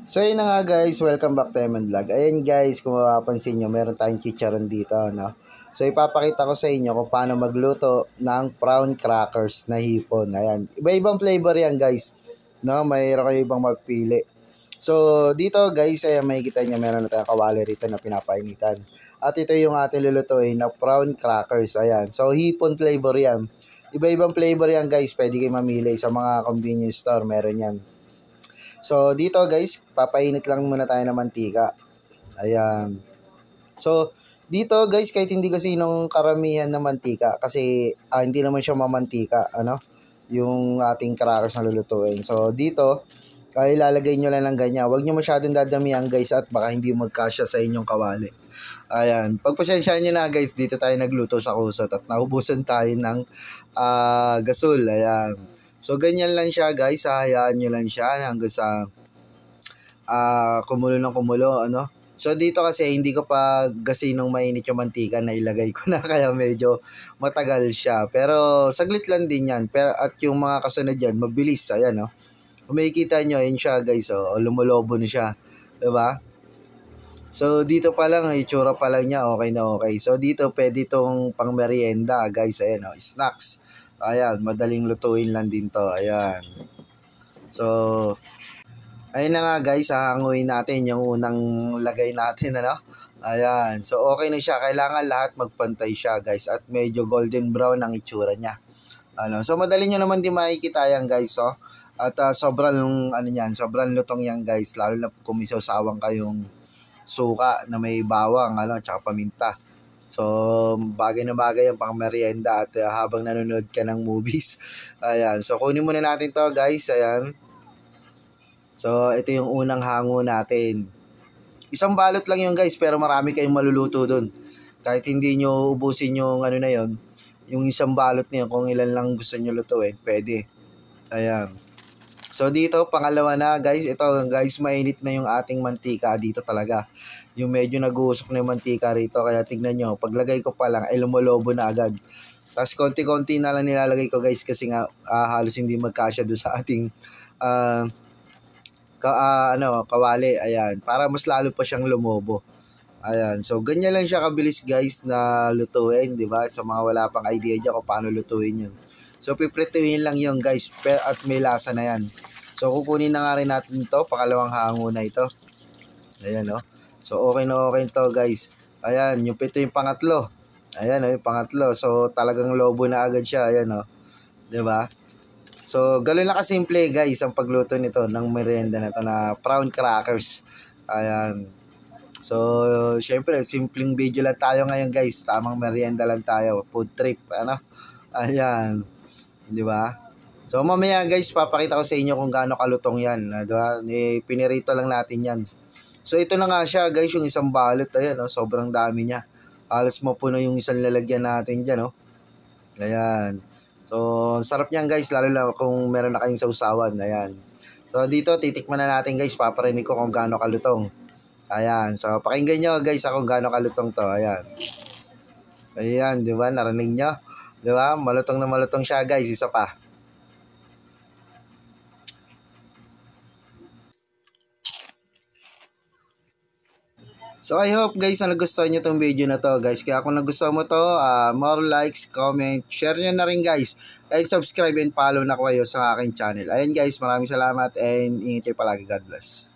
So yun na nga guys, welcome back to Eman Vlog. Ayan guys, kung mapapansin nyo, meron tayong chicharon dito, no? So ipapakita ko sa inyo kung paano magluto ng prawn crackers na hipon. Ayan, iba-ibang flavor yan guys, no? Mayroon kayo ibang magpili. So dito guys, ayan makikita nyo, meron na tayong kawali rito na pinapainitan. At ito yung ating lulutuin na prawn crackers, ayan. So hipon flavor yan. Iba-ibang flavor yan guys, pwede kayo mamili sa mga convenience store, meron yan. So, dito guys, papainit lang muna tayo ng mantika. Ayan. So, dito guys, kahit hindi kasi nung karamihan ng mantika, kasi hindi naman siya mamantika, ano, yung ating crackers na lulutuin. So, dito, kaya ilalagay nyo lang ng ganyan. Huwag nyo masyadong dadamihan guys at baka hindi magkasya sa inyong kawali. Ayan. Pagpasensyaan nyo na guys, dito tayo nagluto sa kusot at naubusan tayo ng gasol. Ayan. So, ganyan lang siya guys, hahayaan nyo lang siya hanggang sa kumulo ng kumulo, ano. So, dito kasi hindi ko pa gasinong mainit yung mantika na ilagay ko na kaya medyo matagal siya. Pero, saglit lang din yan. Pero, at yung mga kasunod yan, mabilis, ayan, no. Kung makikita nyo, yun siya guys, lumulobo na siya, diba? So, dito pa lang, itsura pa lang niya, okay na okay. So, dito, pwede itong pang merienda guys, ayan, snacks. Ayan, madaling lutuin lang din to. Ayan. So, ayun na nga guys, hahanguin natin yung unang lagay natin, ano? Ayan. So, okay na siya. Kailangan lahat magpantay siya guys. At medyo golden brown ang itsura niya. Ano? So, madali nyo naman din makikita yan guys, oh. At sobrang, ano yan, sobrang lutong yan guys. Lalo na kung may sawang kayong suka na may bawang, ano, tsaka paminta. So, bagay na bagay yung pang merienda at habang nanonood ka ng movies. Ayan. So, kunin muna natin to guys. Ayan. So, ito yung unang hango natin. Isang balot lang yun guys, pero marami kayong maluluto dun. Kahit hindi nyo ubusin yung ano na yun, yung isang balot na yun, kung ilan lang gusto nyo lutuin, pwede. Ayan. So, dito, pangalawa na guys, ito guys, mainit na yung ating mantika dito talaga. Yung medyo nag-uusok na yung mantika rito, kaya tignan nyo, paglagay ko pa lang, ay lumulobo na agad. Tapos, konti-konti na lang nilalagay ko guys, kasi nga, halos hindi magkasya doon sa ating, kawali, ayan, para mas lalo pa siyang lumobo. Ayan, so ganyan lang siya kabilis guys na lutuin, di ba? Sa mga wala pang idea dyan kung paano lutuin yun. So, piprituhin lang yun guys, at may lasa na yan. So, kukunin na nga rin natin ito, pangalawang hango na ito. Ayan, oh. So, okay na okay ito guys. Ayan, yung ito yung pangatlo. Ayan, yung pangatlo. So, talagang lobo na agad siya. Ayan, oh. Diba? So, gano'n lang kasimple guys ang pagluto nito ng merienda na ito na prawn crackers. Ayan. So, syempre, simpleng video lang tayo ngayon guys. Tamang merienda lang tayo. Food trip, ano? Ayan. Di ba? So, mamaya guys, papakita ko sa inyo kung gaano kalutong yan. Di ba? Pinirito lang natin yan. So, ito na nga siya guys, yung isang balot. Ayan, oh, sobrang dami niya. Halos mapuno yung isang lalagyan natin dyan, oh. Ayan. So, sarap niyan guys, lalo na kung meron na kayong sausawan. Ayan. So, dito, titikman na natin guys, paparinig ko kung gaano kalutong. Ayan. So, pakinggan nyo guys kung gaano kalutong to. Ayan. Ayan, di ba? Narinig nyo? Di ba? Malutong na malutong siya guys. Isa pa. So I hope guys na nagustuhan nyo tong video na to guys. Kaya kung nagustuhan mo to, more likes, comment, share nyo na rin guys. And subscribe and follow na kayo sa aking channel. Ayan guys, maraming salamat and ingat kayo palagi. God bless.